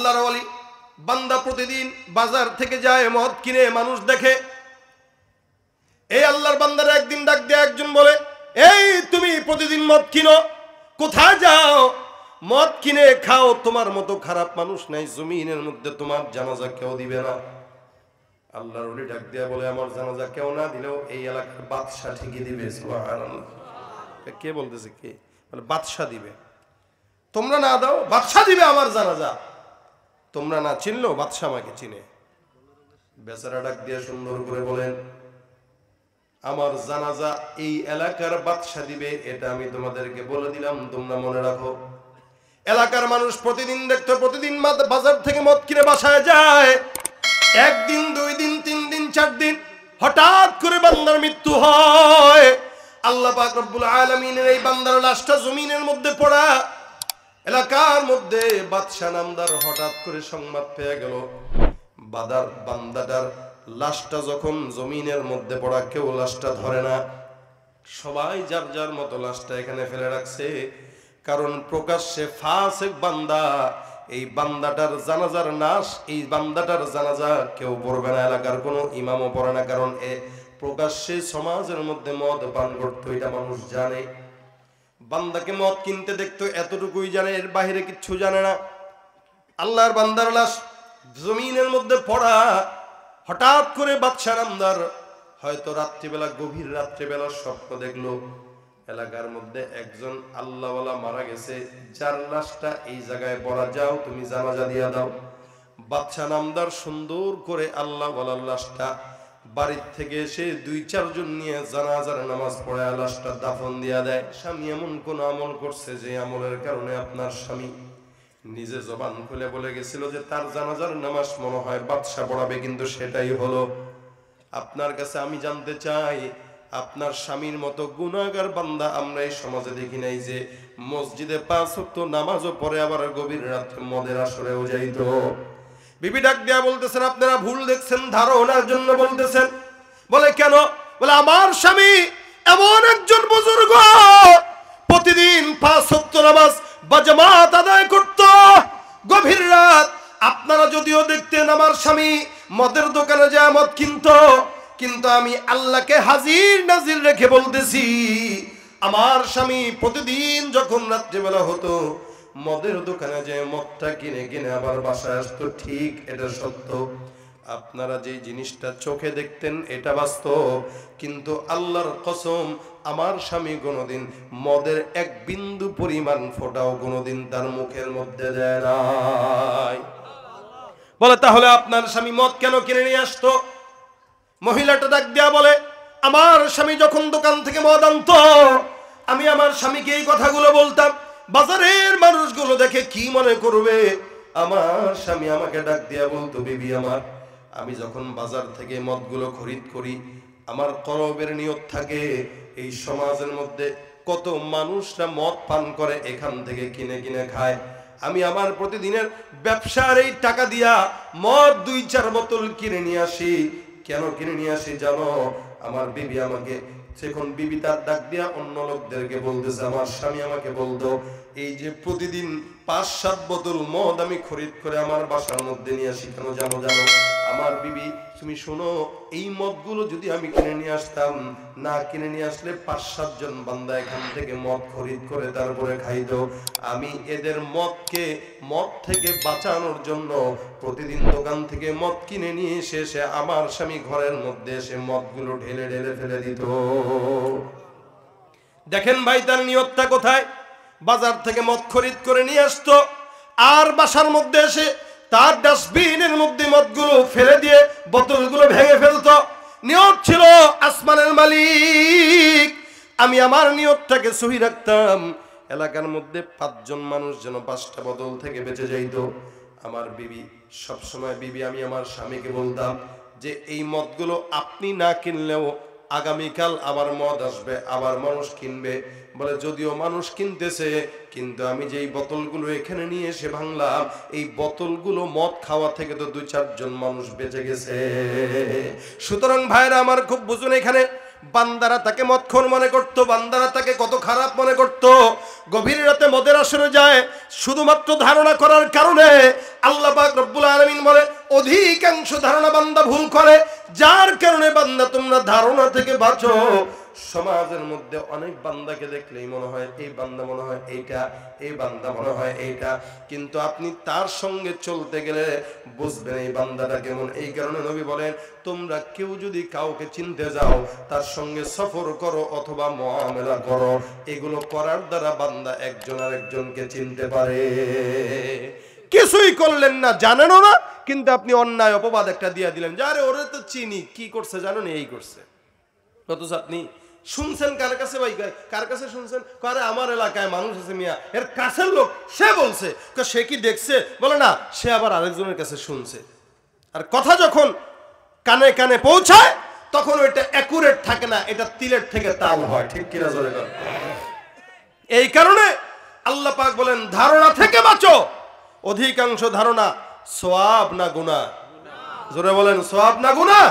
আল্লাহর ওয়ালি বান্দা প্রতিদিন বাজার থেকে যায় মদ কিনে, মানুষ দেখে। এই আল্লাহর বান্দারা একদিন ডাক দিয়ে একজন বলে, এই তুমি প্রতিদিন মদ কিনো, কোথায় যাও? মদ কিনে খাও, তোমার মতো খারাপ মানুষ নাই, জমিনের মধ্যে তোমার জানাজা কেউ দিবে না। আল্লাহর ওলি ডাক দিয়া বলে, আমার জানাজা কেউ না দিলেও এই এলাকার বাদশা ঠিকই দিবে। সুবহানাল্লাহ। কে বলতেছে? কে বলে? বাদশা দিবে। তোমরা না দাও, বাদশা দিবে আমার জানাজা। তোমরা না চিনলেও বাদশা আমাকে চিনে। বেচারা ডাক দিয়া সুন্দর করে বলেন, আমার জানাজা এই এলাকার বাদশা দিবে, এটা আমি তোমাদেরকে বলে দিলাম, তোমরা মনে রাখো। এলাকার মানুষ প্রতিদিন দেখতো, প্রতিদিন বাজার থেকে মদ কিনে বাসায় যায়। একদিন, 2 দিন, 3 দিন, 4 দিন, হঠাৎ করে বান্দার মৃত্যু হয়। আল্লাহ পাক রব্বুল আলামিনের এই বান্দার লাশটা জমিনের মধ্যে পড়া। এলাকার মধ্যে বাদশা নামদার হঠাৎ করে সংবাদ পেয়ে গেল, বান্দাটার লাশটা যখন জমিনের মধ্যে পড়া, কেউ লাশটা ধরে না, সবাই যার যার মতো লাশটা এখানে ফেলে রাখছে। কারণ প্রকাশ্যে ফাসিক বান্দা, এই বান্দাটার জানাজার নাশ, এই বান্দাটার জানাজা কেউ পড়বে না, এলাকার কোনো ইমামও পড়ে না। কারণ এ প্রকাশ্যে সমাজের মধ্যে মদ পান করতো, এটা মানুষ জানে। বান্দাকে মদ কিনতে দেখতো, এতটুকুই জানে, এর বাইরে কিচ্ছু জানে না। আল্লাহর বান্দার লাশ জমিনের মধ্যে পড়া। হঠাৎ করে বাদশা নামদার হয়তো রাত্রিবেলা, গভীর রাত্রিবেলা স্বপ্ন দেখলো, এলাকার মধ্যে একজন আল্লাহওয়ালা মারা গেছে, যার লাশটা এই জায়গায় পড়া, যাও তুমি জানাজা দিয়া দাও। বাদশা নামদার সুন্দর করে আল্লাহওয়ালার লাশটা বাড়ির থেকে এসে 2-4 জন নিয়ে জানাজার নামাজ পড়ে লাশটা দাফন দিয়া দেয়। স্বামী এমন কোন আমল করছে যে আমলের কারণে আপনার স্বামী নিজে জবান খুলে বলে গেছিল যে তার জানাজার নামাজ মনে হয় বাদশা পড়াবে, কিন্তু সেটাই হলো। আপনার কাছে আমি জানতে চাই, আপনার স্বামীর মতো গুনাহগার বান্দা আমরা এই সমাজে দেখি নাই, যে মসজিদে 5 ওয়াক্ত নামাজও পড়ে, আবার গভীর রাতে মদের আসরেও যাইতো। বিবি ডাক দিয়া বলতেছেন, আপনারা ভুল দেখছেন, ধারণার জন্য বলতেছেন। বলে কেন? বলে আমার স্বামী এমন একজন বুজুর্গ, প্রতিদিন 5 ওয়াক্ত নামাজ বা জামাত আদায় করত, গভীর রাত। আপনারা যদিও দেখতেন আমার স্বামী মদের দোকানে যায় মদ কিনতো, কিন্তু আমি আল্লাহকে হাজির নাজির রেখে বলতেছি, আমার স্বামী প্রতিদিন যখন রাত্রিবেলা হতো মদের দোকানে যে মদটা কিনে কিনে আবার বাসায় আসতো। ঠিক, এটা সত্য। আপনারা যে জিনিসটা চোখে দেখতেন এটা বাস্তব, কিন্তু আল্লাহর কসম আমার স্বামী কোনোদিন মদের 1 বিন্দু পরিমাণ ফোঁটাও কোনোদিন তার মুখের মধ্যে দেয় নাই। বলে তাহলে আপনার স্বামী মদ কেন কিনে নিয়ে আসতো? মহিলাটা ডাক দেয়া বলে, আমার স্বামী যখন দোকান থেকে মদ আনতো, আমি আমার স্বামীকে এই কথাগুলো বলতাম। বাজারের মানুষগুলো দেখে কি মনে করবে? আমার স্বামী আমাকে ডাক দিয়া বলতো, বিবি আমার, আমি যখন বাজার থেকে মদগুলো খরিদ করি, আমার কলবের নিয়ত থাকে এই সমাজের মধ্যে কত মানুষরা মদ পান করে, এখান থেকে কিনে কিনে খায়। আমি আমার প্রতিদিনের ব্যবসার এই টাকা দিয়া মদ 2-4 বোতল কিনে নিয়ে আসি। কেন কিনে নিয়ে আসি জানো? আমার বিবি আমাকে, যখন বিবি তার ডাক দিয়া অন্য লোকদেরকে বলতেছে, আমার স্বামী আমাকে বলতো, এই যে প্রতিদিন 5-7 বোতল মদ আমি খরিদ করে আমার বাসার মধ্যে নিয়ে আসি, কেন জানো? আমার বিবি, তুমি শোনো, এই মদগুলো যদি আমি কিনে নিয়ে আসতাম, না কিনে নিয়ে আসলে 5-7 জন বান্দা এখান থেকে মদ খরিদ করে তারপরে খাইতো। আমি এদের মদ থেকে বাঁচানোর জন্য প্রতিদিন দোকান থেকে মদ কিনে নিয়ে এসে আমার স্বামী ঘরের মধ্যে এসে মদগুলো ঢেলে ঢেলে ফেলে দিত। দেখেন ভাই, তার নিয়তটা কোথায়? বাজার থেকে মদ খরিদ করে নিয়ে আসতো, আর বাসার মধ্যে এসে তার ডাস্টবিনের মধ্যে মদগুলো ফেলে দিয়ে বোতলগুলো ভেঙে ফেলতো। নিয়ত ছিল আসমানের মালিক, আমি আমার নিয়তটাকে সহি রাখতাম, এলাকার মধ্যে 5 জন মানুষ যেন 5টা বোতল থেকে বেঁচে যাইত। আমার বিবি সবসময়, আমি আমার স্বামীকে বলতাম যে এই মদগুলো আপনি না কিনলেও আগামীকাল আবার মদ আসবে, আবার মানুষ কিনবে। বলে যদিও মানুষ কিনতেছে, কিন্তু আমি যেই বোতলগুলো এখানে নিয়ে এসে ভাঙলাম, এই বোতলগুলো মদ খাওয়া থেকে তো 2-4 জন মানুষ বেঁচে গেছে। সুতরাং ভাইরা আমার খুব বুঝুন, এখানে বান্দারা তাকে মদখোর মনে করত, বান্দারা তাকে কত খারাপ মনে করত। গভীর রাতে মদের আসরে যায় শুধুমাত্র ধারণা করার কারণে। আল্লাহ পাক রব্বুল আলামিন বলে অধিকাংশ ধারণা বান্দা ভুল করে, যার কারণে বান্দা তোমরা ধারণা থেকে বাঁচো। সমাজের মধ্যে অনেক বান্দাকে দেখলেই মনে হয় এই বান্দা মনে হয় এইটা, এই বান্দা মনে হয় এইটা, কিন্তু আপনি তার সঙ্গে চলতে গেলে বুঝবেন এই বান্দাটা কেমন। এই কারণে নবী বলেন তোমরা কেউ যদি কাউকে চিনতে যাও তার সঙ্গে সফর করো অথবা মুআমালা করো, এগুলো করার দ্বারা বান্দা একজন আরেকজনকে চিনতে পারে। কিছুই করলেন না, জানেনও না, কিন্তু আপনি অন্যায় অপবাদ একটা দিয়ে দিলেন, যারে ওরে তো চিনি, কি করছে জানেন, এই করছে। অথচ আপনি শুনছেন কার কাছে? ভাই কার কাছে শুনছেন? আরে আমার এলাকায় মানুষ আছে মিয়া, এর কাছের লোক, সে বলছে। সে কি দেখছে? বলে না, সে আবার আরেকজনের কাছে শুনছে। আর কথা যখন কানে কানে পৌঁছায় তখন ওইটা অ্যাকুরেট থাকে না, এটা তিলের থেকে তাল হয়। ঠিক কিনা জোরে বলেন? এই কারণে আল্লাহ পাক বলেন ধারণা থেকে বাঁচো। অধিকাংশ ধারণা সওয়াব না গুনাহ? জোরে বলেন, সওয়াব না গুনাহ?